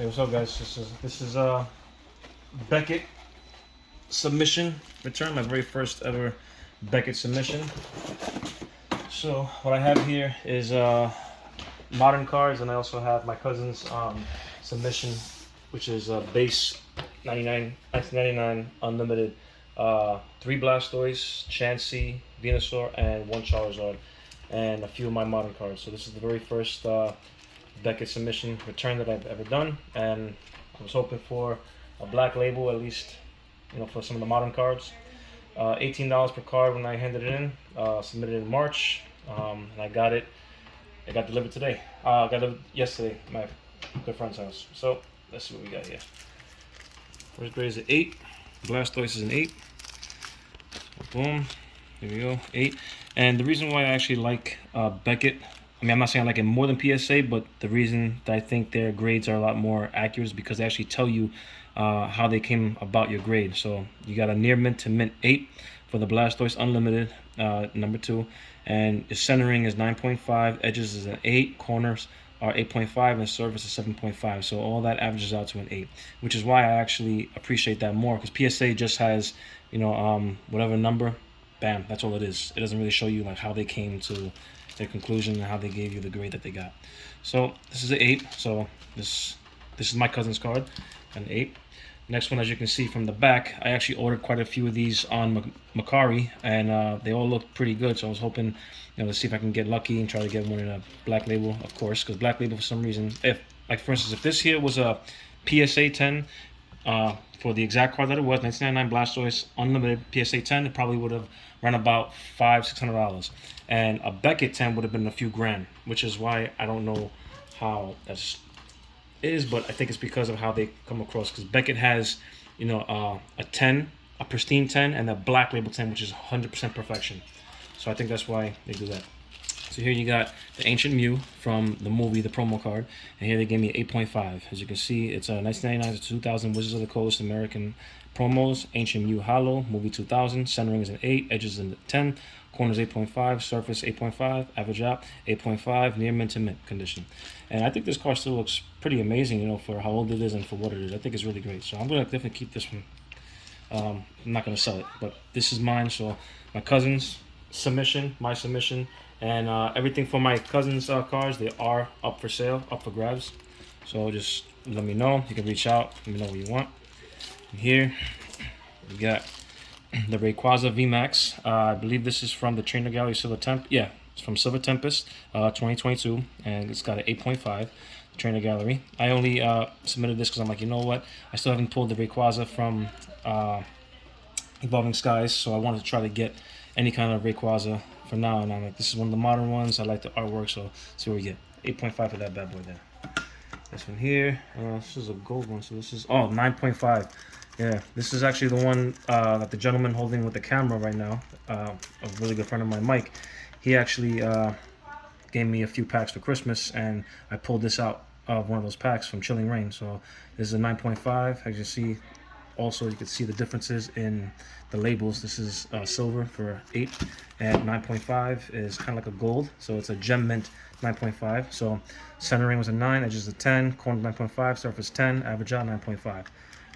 Hey, what's up, guys? This is Beckett submission return, my very first ever Beckett submission. So what I have here is modern cards, and I also have my cousin's submission, which is base 1999 unlimited. 3 Blastoise, Chansey, Venusaur, and 1 Charizard, and a few of my modern cards. So this is the very first Beckett submission return that I've ever done, and I was hoping for a black label, at least, for some of the modern cards. $18 per card when I handed it in. Submitted in March, and I got it. It got delivered today. I got it yesterday at my good friend's house. So let's see what we got here. First grade is an 8. Blastoise is an 8. Boom. Here we go. 8. And the reason why I actually like Beckett, I mean, I'm not saying I like it more than PSA, but the reason that I think their grades are a lot more accurate is because they actually tell you how they came about your grade. So you got a near mint to mint 8 for the Blastoise Unlimited, number 2. And the centering is 9.5, edges is an 8, corners are 8.5, and surface is 7.5. So all that averages out to an 8, which is why I actually appreciate that more, because PSA just has, whatever number, bam, that's all it is. It doesn't really show you like how they came to their conclusion and how they gave you the grade that they got. So this is an 8. So this is my cousin's card, an 8. Next one, as you can see from the back, I actually ordered quite a few of these on Macari, and they all look pretty good. So I was hoping, to see if I can get lucky and try to get one in a black label, of course, because black label, for some reason, for instance, if this here was a PSA 10 for the exact card that it was, 1999 Blastoise Unlimited PSA 10, it probably would have run about $500-600, and a Beckett 10 would have been a few grand, which is why I don't know how that's is, but I think it's because of how they come across. Because Beckett has, a 10, a pristine 10, and a black label 10, which is 100% perfection. So I think that's why they do that. So here you got the Ancient Mew from the movie, the promo card, and here they gave me 8.5. As you can see, it's a 1999 to 2000 Wizards of the Coast American promos. Ancient Mew Hollow, movie 2000. Centering is an 8, edges in 10, corners 8.5, surface 8.5, average out 8.5, near mint to mint condition. And I think this card still looks pretty amazing, for how old it is and for what it is. I think it's really great. So I'm gonna definitely keep this one. I'm not gonna sell it, but this is mine. So my cousin's submission, my submission, and everything for my cousin's cards, they are up for sale, up for grabs. So just let me know. You can reach out. Let me know what you want. And here we got the Rayquaza VMAX. I believe this is from the Trainer Gallery Silver Temp. Yeah, it's from Silver Tempest, 2022, and it's got an 8.5. Trainer Gallery. I only submitted this because I'm like, you know what? I still haven't pulled the Rayquaza from Evolving Skies, so I wanted to try to get any kind of Rayquaza for now. And I'm like, this is one of the modern ones. I like the artwork, so let's see what we get. 8.5 for that bad boy there. This one here, this is a gold one, so this is 9.5. Yeah, this is actually the one that the gentleman holding with the camera right now, a really good friend of mine, Mike. He actually gave me a few packs for Christmas, and I pulled this out of one of those packs from Chilling Rain. So this is a 9.5. As you see, also you can see the differences in the labels. This is silver for 8, and 9.5 is kind of like a gold. So it's a gem mint 9.5. So centering was a 9, edges a 10, corner 9.5, surface 10, average out 9.5.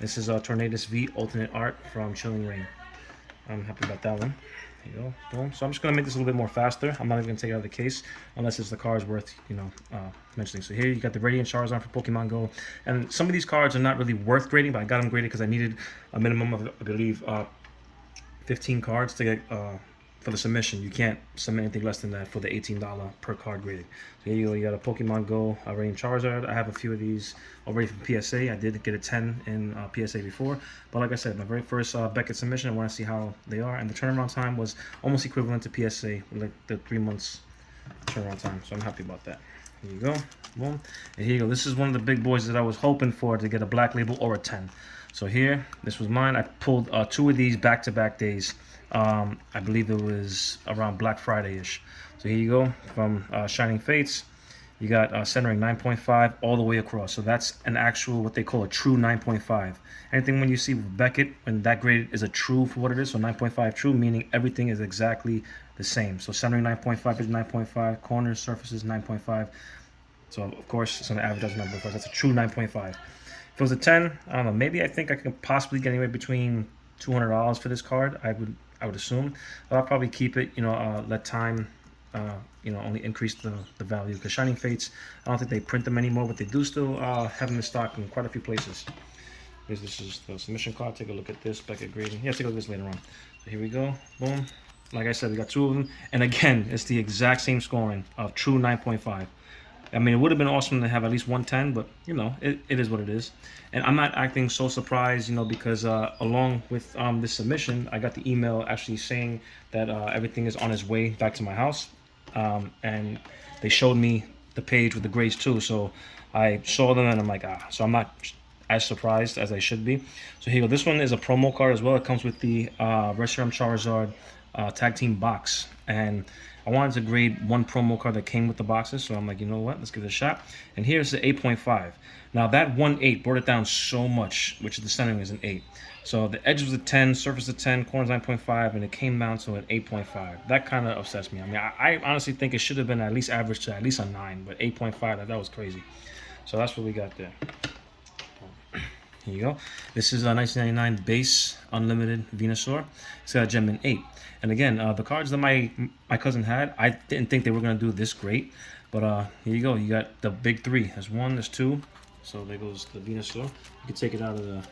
This is Tornadus V alternate art from Chilling Rain. I'm happy about that one. There you go. Boom. So I'm just gonna make this a little bit more faster. I'm not even gonna take it out of the case unless the card is worth, mentioning. So here you got the Radiant Charizard for Pokemon Go, and some of these cards are not really worth grading, but I got them graded because I needed a minimum of, I believe, 15 cards to get for the submission. You can't submit anything less than that for the $18 per card grading. So here you go. You got a Pokemon Go Radiant Charizard. I have a few of these already from PSA. I did get a 10 in PSA before, but like I said, my very first Beckett submission. I want to see how they are, and the turnaround time was almost equivalent to PSA, like the 3 months turnaround time. So I'm happy about that. Here you go. Boom. And here you go. This is one of the big boys that I was hoping for to get a black label or a 10. So here, this was mine. I pulled 2 of these back-to-back days. I believe it was around Black Friday-ish. So here you go, from Shining Fates. You got centering 9.5 all the way across. So that's an actual, what they call a true 9.5. Anything when you see with Beckett, when that grade is a true for what it is, so 9.5 true, meaning everything is exactly the same. So centering 9.5 is 9.5, corners, surfaces 9.5, So of course it's gonna advertise number first. That's a true 9.5. If it was a 10, I don't know. Maybe I think I could possibly get anywhere between $200 for this card. I would assume. But I'll probably keep it. Let time. Only increase the value, because Shining Fates, I don't think they print them anymore, but they do still have them in stock in quite a few places. This is the submission card. Take a look at this. Beckett Grading. Yeah, take a look at this later on. So here we go. Boom. Like I said, we got 2 of them. And again, it's the exact same scoring of true 9.5. I mean, it would have been awesome to have at least 110, but, it is what it is. And I'm not acting so surprised, because along with this submission, I got the email actually saying that everything is on its way back to my house. And they showed me the page with the grades too. So I saw them and I'm like, so I'm not as surprised as I should be. So here you go. This one is a promo card as well. It comes with the Reshiram Charizard tag team box, and I wanted to grade one promo card that came with the boxes, so I'm like, you know what, let's give it a shot. And here's the 8.5. Now that 1.8 brought it down so much, which the centering is an 8. So the edge was a 10, surface a 10, corners 9.5, and it came down to an 8.5. That kind of obsessed me. I mean, I honestly think it should have been at least average to at least a 9, but 8.5, that was crazy. So that's what we got there. Here you go. This is a 1999 base unlimited Venusaur. It's got a gem in 8. And again, the cards that my cousin had, I didn't think they were going to do this great. But here you go. You got the big 3. There's 1, there's 2. So there goes the Venusaur. You can take it out of the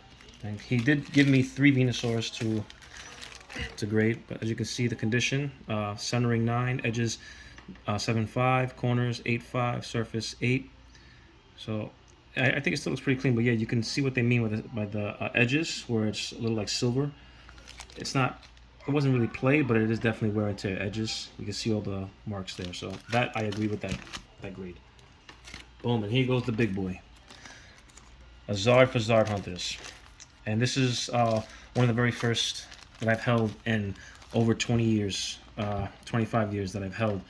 thing. He did give me 3 Venusaurs to grade. But as you can see, the condition, centering 9, edges 7.5, corners 8.5, surface 8. So I think it still looks pretty clean, but yeah, you can see what they mean with by the edges, where it's a little like silver. It wasn't really played, but it is definitely wear and tear edges. You can see all the marks there, so that I agree with that grade. Boom, and here goes the big boy. A Zard for Zard Hunters. And this is one of the very first that I've held in over 20 years, 25 years that I've held.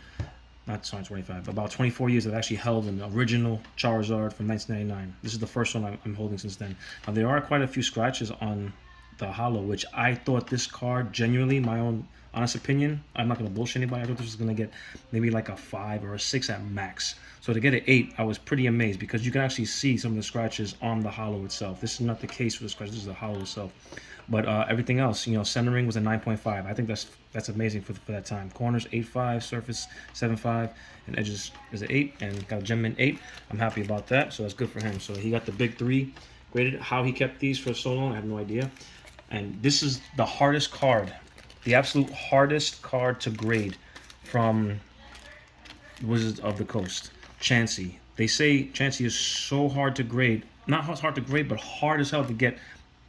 Not 25, about 24 years I've actually held an original Charizard from 1999. This is the first one I'm holding since then. Now, there are quite a few scratches on the holo, which I thought this card, genuinely, my own honest opinion, I'm not going to bullshit anybody, I thought this was going to get maybe like a 5 or a 6 at max. So to get an 8, I was pretty amazed, because you can actually see some of the scratches on the holo itself. This is not the case for the scratches, this is the holo itself. But everything else, centering was a 9.5. I think that's amazing for that time. Corners 8.5, surface 7.5, and edges is an 8, and got a gem in 8. I'm happy about that, so that's good for him. So he got the big 3 graded. How he kept these for so long, I have no idea. And this is the hardest card, the absolute hardest card to grade from Wizards of the Coast, Chansey. They say Chansey is so hard to grade, not hard to grade, but hard as hell to get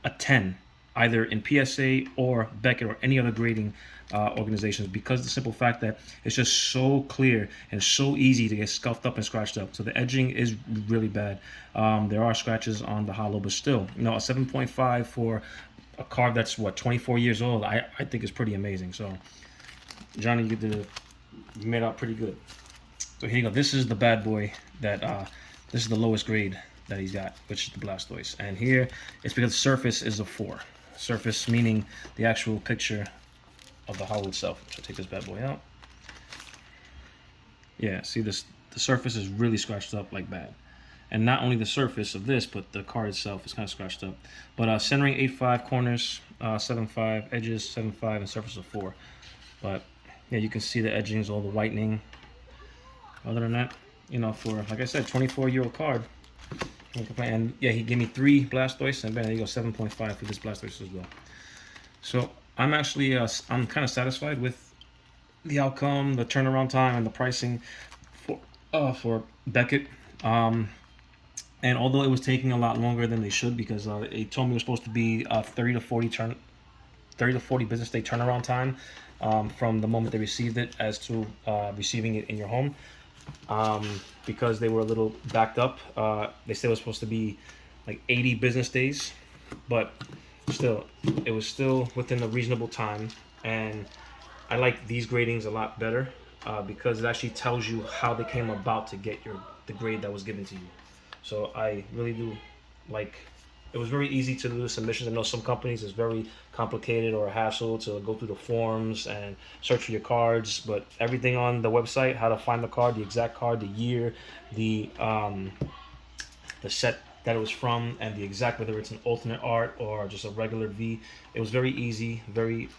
a 10. Either in PSA or Beckett or any other grading organizations, because of the simple fact that it's just so clear and so easy to get scuffed up and scratched up. So the edging is really bad. There are scratches on the holo, but still, a 7.5 for a card that's 24 years old, I think is pretty amazing. So Johnny, you made out pretty good. So here you go. This is the bad boy that this is the lowest grade that he's got, which is the Blastoise. And here it's because the surface is a 4. Surface meaning the actual picture of the holo itself. So take this bad boy out. Yeah, see this, the surface is really scratched up like bad. And not only the surface of this, but the card itself is kind of scratched up. But centering 8.5, corners 7.5, edges 7.5, and surface of 4. But yeah, you can see the edgings, all the whitening. Other than that, for, like I said, 24-year-old card. And yeah, he gave me 3 Blastoise, and then there you go, 7.5 for this Blastoise as well. So I'm actually I'm kind of satisfied with the outcome, the turnaround time, and the pricing for Beckett. And although it was taking a lot longer than they should, because they told me it was supposed to be 30 to 40 business day turnaround time from the moment they received it as to receiving it in your home. Because they were a little backed up. They said it was supposed to be like 80 business days, but still, it was still within a reasonable time. And I like these gradings a lot better because it actually tells you how they came about to get the grade that was given to you. So I really do like it was very easy to do the submissions. I know some companies it's very complicated or a hassle to go through the forms and search for your cards, but everything on the website, how to find the card, the exact card, the year, the set that it was from, and the exact, whether it's an alternate art or just a regular V. It was very easy, very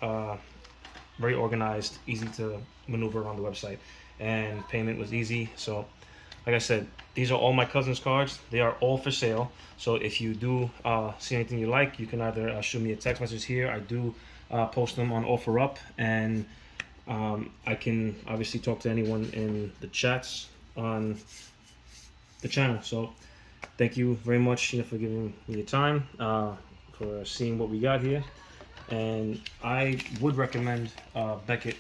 organized, easy to maneuver around the website, and payment was easy. So like I said, these are all my cousin's cards. They are all for sale. So if you do see anything you like, you can either shoot me a text message here. I do post them on OfferUp, and I can obviously talk to anyone in the chats on the channel. So thank you very much, for giving me your time, for seeing what we got here. And I would recommend Beckett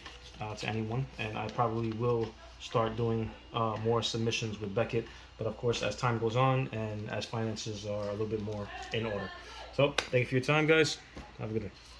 to anyone, and I probably will start doing more submissions with Beckett, but of course as time goes on and as finances are a little bit more in order. So thank you for your time, guys. Have a good day.